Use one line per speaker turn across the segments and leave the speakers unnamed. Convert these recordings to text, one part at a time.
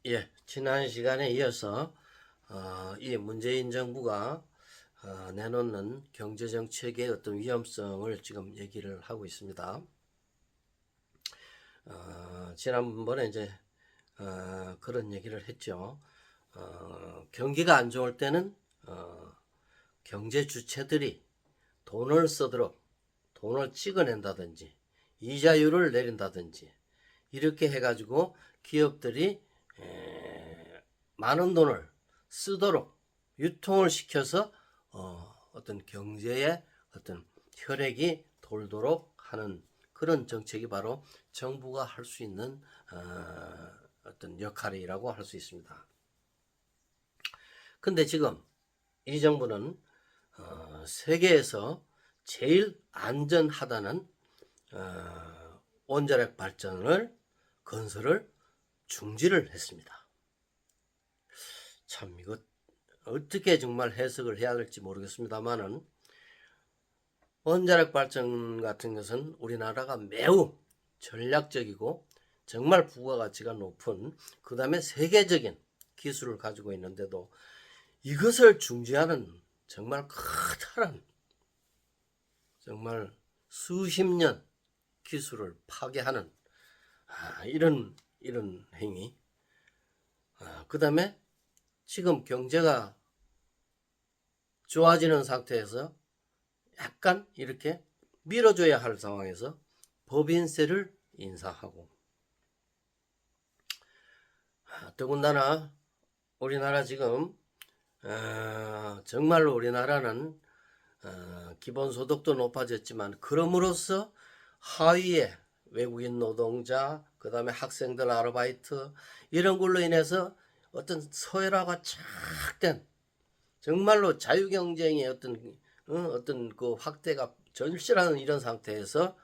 예, 지난 시간에 이어서 이 문재인 정부가 내놓는 경제정책의 어떤 위험성을 지금 얘기를 하고 있습니다. 지난번에 이제 그런 얘기를 했죠. 경기가 안 좋을 때는 경제 주체들이 돈을 쓰도록 돈을 찍어낸다든지 이자율을 내린다든지 이렇게 해가지고 기업들이 많은 돈을 쓰도록 유통을 시켜서 어떤 경제에 어떤 혈액이 돌도록 하는 그런 정책이 바로 정부가 할 수 있는 어떤 역할이라고 할 수 있습니다. 근데 지금 이 정부는 세계에서 제일 안전하다는 원자력 발전을 건설을 중지를 했습니다. 참 이거 어떻게 정말 해석을 해야 될지 모르겠습니다만은 원자력 발전 같은 것은 우리나라가 매우 전략적이고 정말 부가가치가 높은 그 다음에 세계적인 기술을 가지고 있는데도 이것을 중지하는 정말 커다란 정말 수십 년 기술을 파괴하는 이런 행위. 그 다음에 지금 경제가 좋아지는 상태에서 약간 이렇게 밀어줘야 할 상황에서 법인세를 인상하고, 더군다나 우리나라 지금 정말로 우리나라는 기본소득도 높아졌지만 그럼으로써 하위에 외국인 노동자, 그 다음에 학생들 아르바이트 이런 걸로 인해서 어떤 서열화가 착 된 정말로 자유경쟁의 어떤 그 확대가 절실한 이런 상태에서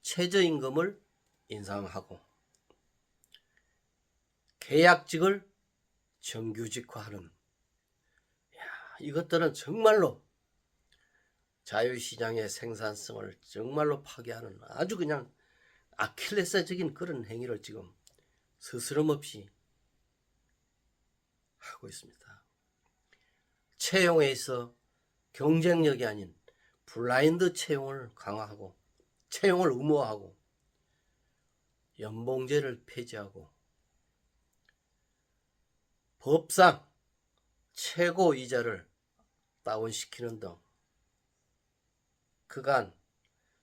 최저임금을 인상하고 계약직을 정규직화하는, 이것들은 정말로 자유시장의 생산성을 정말로 파괴하는 아주 그냥 아킬레스적인 그런 행위를 지금 스스럼없이 하고 있습니다. 채용에 있어 경쟁력이 아닌 블라인드 채용을 강화하고 채용을 의무화하고 연봉제를 폐지하고 법상 최고 이자를 다운시키는 등 그간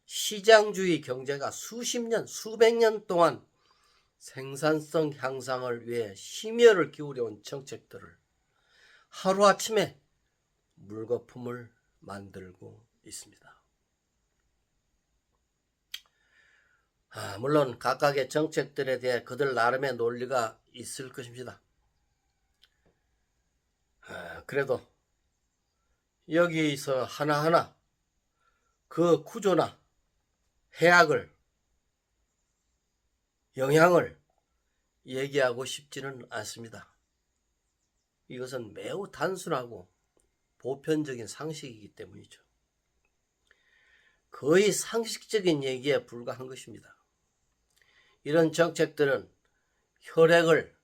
시장주의 경제가 수십 년, 수백 년 동안 생산성 향상을 위해 심혈을 기울여온 정책들을 하루아침에 물거품을 만들고 있습니다. 물론 각각의 정책들에 대해 그들 나름의 논리가 있을 것입니다. 그래도 여기서 하나하나 그 구조나 해악을, 영향을 얘기하고 싶지는 않습니다. 이것은 매우 단순하고 보편적인 상식이기 때문이죠. 거의 상식적인 얘기에 불과한 것입니다. 이런 정책들은 혈액을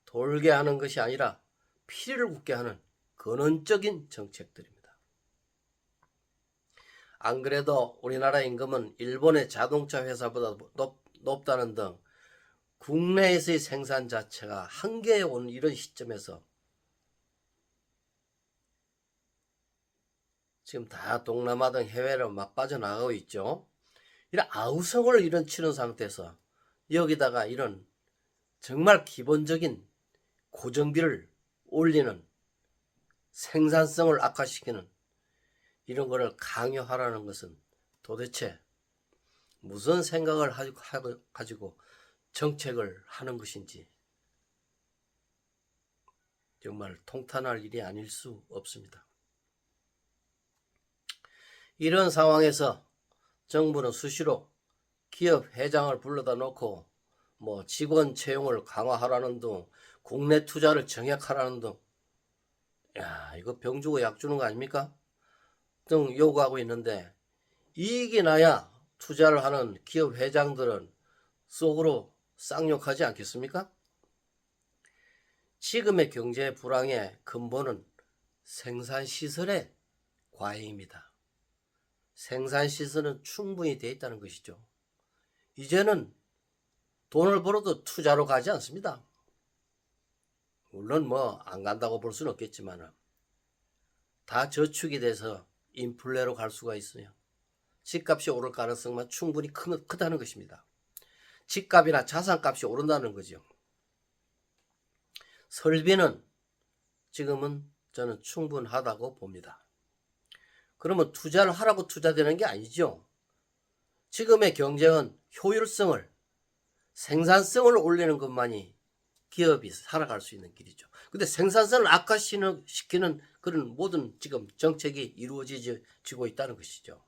돌게 하는 것이 아니라 피를 굳게 하는 근원적인 정책들입니다. 안 그래도 우리나라 임금은 일본의 자동차 회사보다 높다는 등 국내에서의 생산 자체가 한계에 온 이런 시점에서 지금 다 동남아 등 해외로 막 빠져나가고 있죠. 이런 아우성을 이런 치는 상태에서 여기다가 이런 정말 기본적인 고정비를 올리는, 생산성을 악화시키는 이런 거를 강요하라는 것은 도대체 무슨 생각을 가지고 정책을 하는 것인지 정말 통탄할 일이 아닐 수 없습니다. 이런 상황에서 정부는 수시로 기업 회장을 불러다 놓고 직원 채용을 강화하라는 등 국내 투자를 정액하라는 등, 이거 병 주고 약 주는 거 아닙니까? 등 요구하고 있는데 이익이 나야 투자를 하는 기업 회장들은 속으로 쌍욕하지 않겠습니까? 지금의 경제 불황의 근본은 생산시설의 과잉입니다. 생산시설은 충분히 되어 있다는 것이죠. 이제는 돈을 벌어도 투자로 가지 않습니다. 물론 뭐 안 간다고 볼 수는 없겠지만 다 저축이 돼서 인플레로 갈 수가 있어요. 집값이 오를 가능성만 충분히 크다는 것입니다. 집값이나 자산값이 오른다는 거죠. 설비는 지금은 저는 충분하다고 봅니다. 그러면 투자를 하라고 투자되는 게 아니죠. 지금의 경쟁은 효율성을, 생산성을 올리는 것만이 기업이 살아갈 수 있는 길이죠. 근데 생산성을 악화시키는 그런 모든 지금 정책이 이루어지고 있다는 것이죠.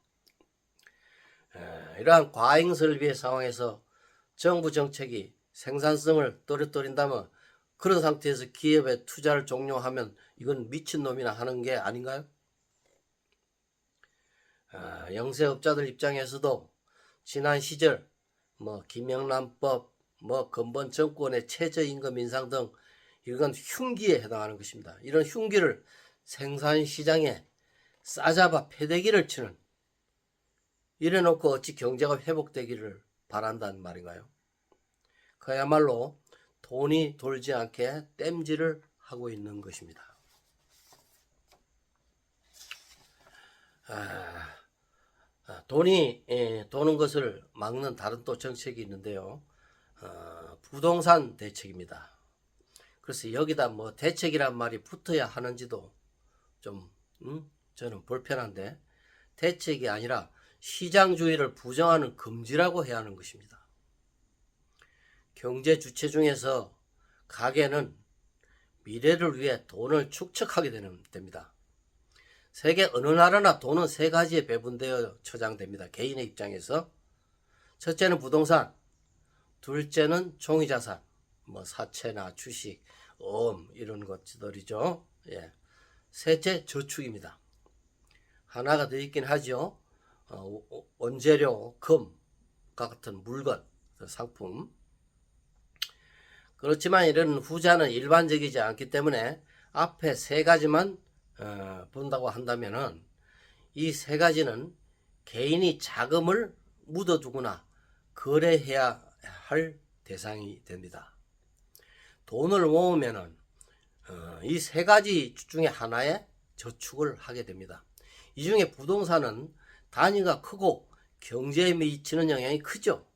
이러한 과잉 설비의 상황에서 정부 정책이 생산성을 떨어뜨린다면 그런 상태에서 기업의 투자를 종료하면 이건 미친놈이나 하는 게 아닌가요? 영세업자들 입장에서도 지난 시절 김영란법, 근본 정권의 최저임금 인상 등 이건 흉기에 해당하는 것입니다. 이런 흉기를 생산시장에 싸잡아 패대기를 치는, 이래놓고 어찌 경제가 회복되기를 바란다는 말인가요? 그야말로 돈이 돌지 않게 땜질을 하고 있는 것입니다. 돈이 도는 것을 막는 다른 또 정책이 있는데요. 부동산 대책입니다. 그래서 여기다 대책이란 말이 붙어야 하는지도 좀 저는 불편한데, 대책이 아니라 시장주의를 부정하는 금지라고 해야 하는 것입니다. 경제 주체 중에서 가계는 미래를 위해 돈을 축적하게 됩니다. 세계 어느 나라나 돈은 세 가지에 배분되어 처장됩니다. 개인의 입장에서 첫째는 부동산, 둘째는 종이자산, 사채나 주식, 이런 것들이죠. 셋째 저축입니다. 하나가 더 있긴 하죠. 원재료, 금과 같은 물건, 상품. 그렇지만 이런 후자는 일반적이지 않기 때문에 앞에 세 가지만 본다고 한다면은 이 세 가지는 개인이 자금을 묻어두거나 거래해야 할 대상이 됩니다. 돈을 모으면은 이 세 가지 중에 하나에 저축을 하게 됩니다. 이 중에 부동산은 단위가 크고 경제에 미치는 영향이 크죠.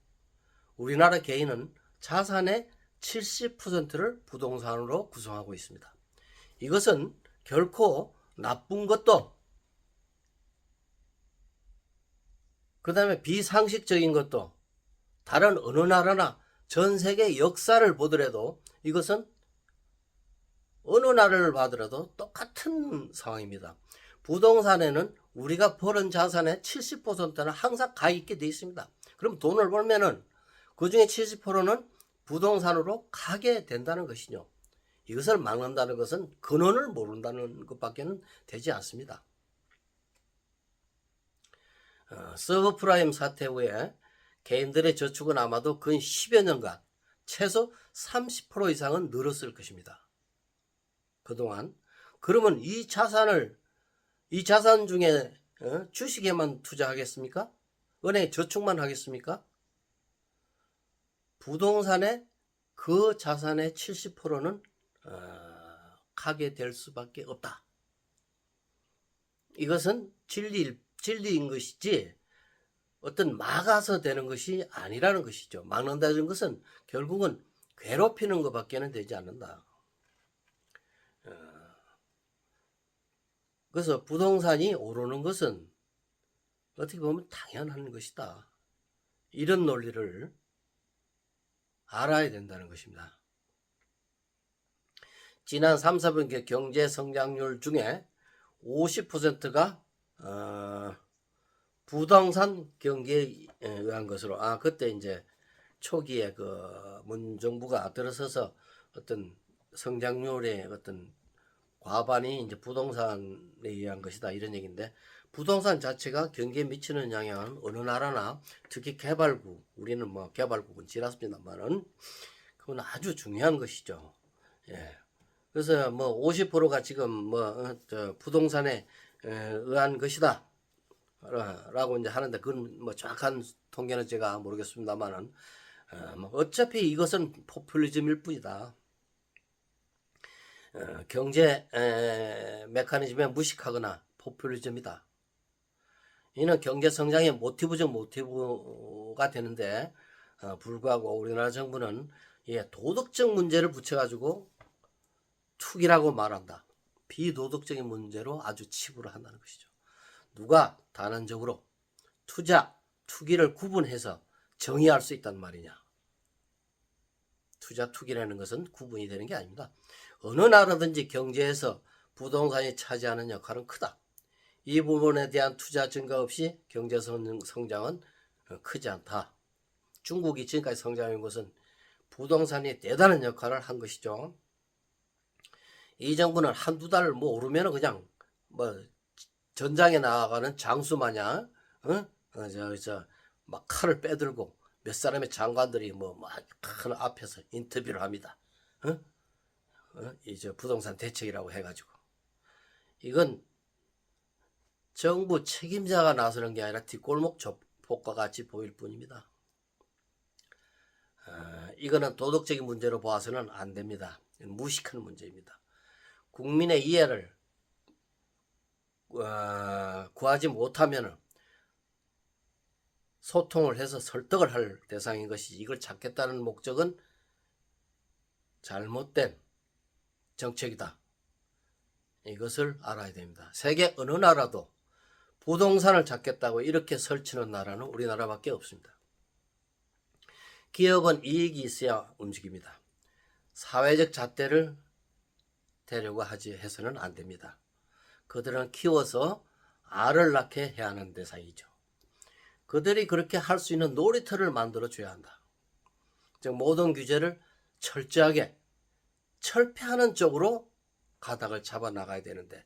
우리나라 개인은 자산의 70%를 부동산으로 구성하고 있습니다. 이것은 결코 나쁜 것도, 그 다음에 비상식적인 것도, 다른 어느 나라나 전 세계 역사를 보더라도 이것은 어느 나라를 봐더라도 똑같은 상황입니다. 부동산에는 우리가 버는 자산의 70%는 항상 가 있게 되어 있습니다. 그럼 돈을 벌면은 그 중에 70%는 부동산으로 가게 된다는 것이죠. 이것을 막는다는 것은 근원을 모른다는 것밖에는 되지 않습니다. 서브프라임 사태 후에 개인들의 저축은 아마도 근 10여 년간 최소 30% 이상은 늘었을 것입니다. 그동안. 그러면 이 자산 중에 주식에만 투자하겠습니까? 은행에 저축만 하겠습니까? 부동산에 그 자산의 70%는 가게 될 수밖에 없다. 이것은 진리인 것이지 어떤 막아서 되는 것이 아니라는 것이죠. 막는다는 것은 결국은 괴롭히는 것밖에는 되지 않는다. 그래서 부동산이 오르는 것은 어떻게 보면 당연한 것이다. 이런 논리를 알아야 된다는 것입니다. 지난 3, 4분기 경제 성장률 중에 50%가 부동산 경기에 의한 것으로, 그때 이제 초기에 그 문정부가 들어서서 어떤 성장률의 어떤 과반이 이제 부동산에 의한 것이다, 이런 얘기인데, 부동산 자체가 경기에 미치는 영향은 어느 나라나 특히 개발국, 우리는 개발국은 지났습니다만은 그건 아주 중요한 것이죠. 그래서 뭐 50%가 지금 부동산에 의한 것이다 라고 이제 하는데, 그건 뭐 정확한 통계는 제가 모르겠습니다만은 뭐 어차피 이것은 포퓰리즘일 뿐이다. 경제 메커니즘에 무식하거나 포퓰리즘이다. 이는 경제 성장의 모티브적 모티브가 되는데 불구하고 우리나라 정부는 도덕적 문제를 붙여가지고 투기라고 말한다. 비도덕적인 문제로 아주 치부를 한다는 것이죠. 누가 단언적으로 투자, 투기를 구분해서 정의할 수 있단 말이냐. 투자, 투기라는 것은 구분이 되는 게 아닙니다. 어느 나라든지 경제에서 부동산이 차지하는 역할은 크다. 이 부분에 대한 투자 증가 없이 경제 성장은 크지 않다. 중국이 지금까지 성장한 것은 부동산이 대단한 역할을 한 것이죠. 이 정부는 한두 달 뭐 오르면 그냥 뭐 전장에 나아가는 장수 마냥 막 칼을 빼들고 몇 사람의 장관들이 뭐 막 큰 앞에서 인터뷰를 합니다. 이제 부동산 대책이라고 해가지고, 이건 정부 책임자가 나서는 게 아니라 뒷골목 조폭과 같이 보일 뿐입니다. 이거는 도덕적인 문제로 봐서는 안 됩니다. 무식한 문제입니다. 국민의 이해를 구하지 못하면 소통을 해서 설득을 할 대상인 것이, 이걸 찾겠다는 목적은 잘못된 정책이다. 이것을 알아야 됩니다. 세계 어느 나라도 부동산을 찾겠다고 이렇게 설치는 나라는 우리나라밖에 없습니다. 기업은 이익이 있어야 움직입니다. 사회적 잣대를 되려고 해서는 안 됩니다. 그들은 키워서 알을 낳게 해야 하는 대상이죠. 그들이 그렇게 할 수 있는 놀이터를 만들어 줘야 한다. 즉 모든 규제를 철저하게 철폐하는 쪽으로 가닥을 잡아 나가야 되는데,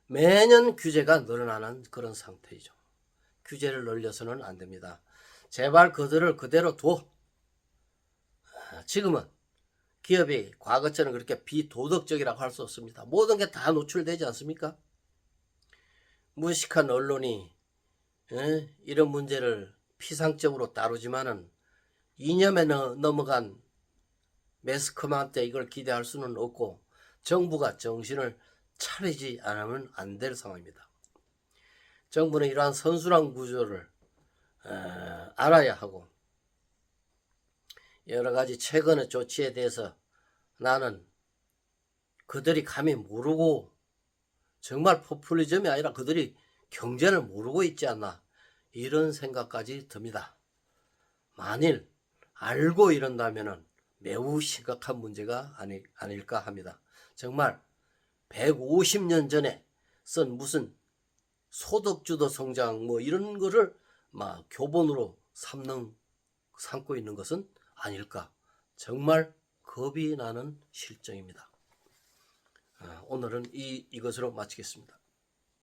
매년 규제가 늘어나는 그런 상태이죠. 규제를 늘려서는 안 됩니다. 제발 그들을 그대로 둬. 지금은 기업이 과거처럼 그렇게 비도덕적이라고 할 수 없습니다. 모든 게 다 노출되지 않습니까? 무식한 언론이 이런 문제를 피상적으로 다루지만은 이념에 넘어간 매스컴한테 이걸 기대할 수는 없고, 정부가 정신을 차리지 않으면 안 될 상황입니다. 정부는 이러한 선순환 구조를 알아야 하고, 여러 가지 최근의 조치에 대해서 나는 그들이 감히 모르고, 정말 포퓰리즘이 아니라 그들이 경제를 모르고 있지 않나, 이런 생각까지 듭니다. 만일 알고 이런다면 매우 심각한 문제가 아닐까 합니다. 정말 150년 전에 쓴 무슨 소득주도 성장 뭐 이런 거를 막 교본으로 삼고 있는 것은 아닐까, 정말 겁이 나는 실정입니다. 오늘은 이것으로 마치겠습니다.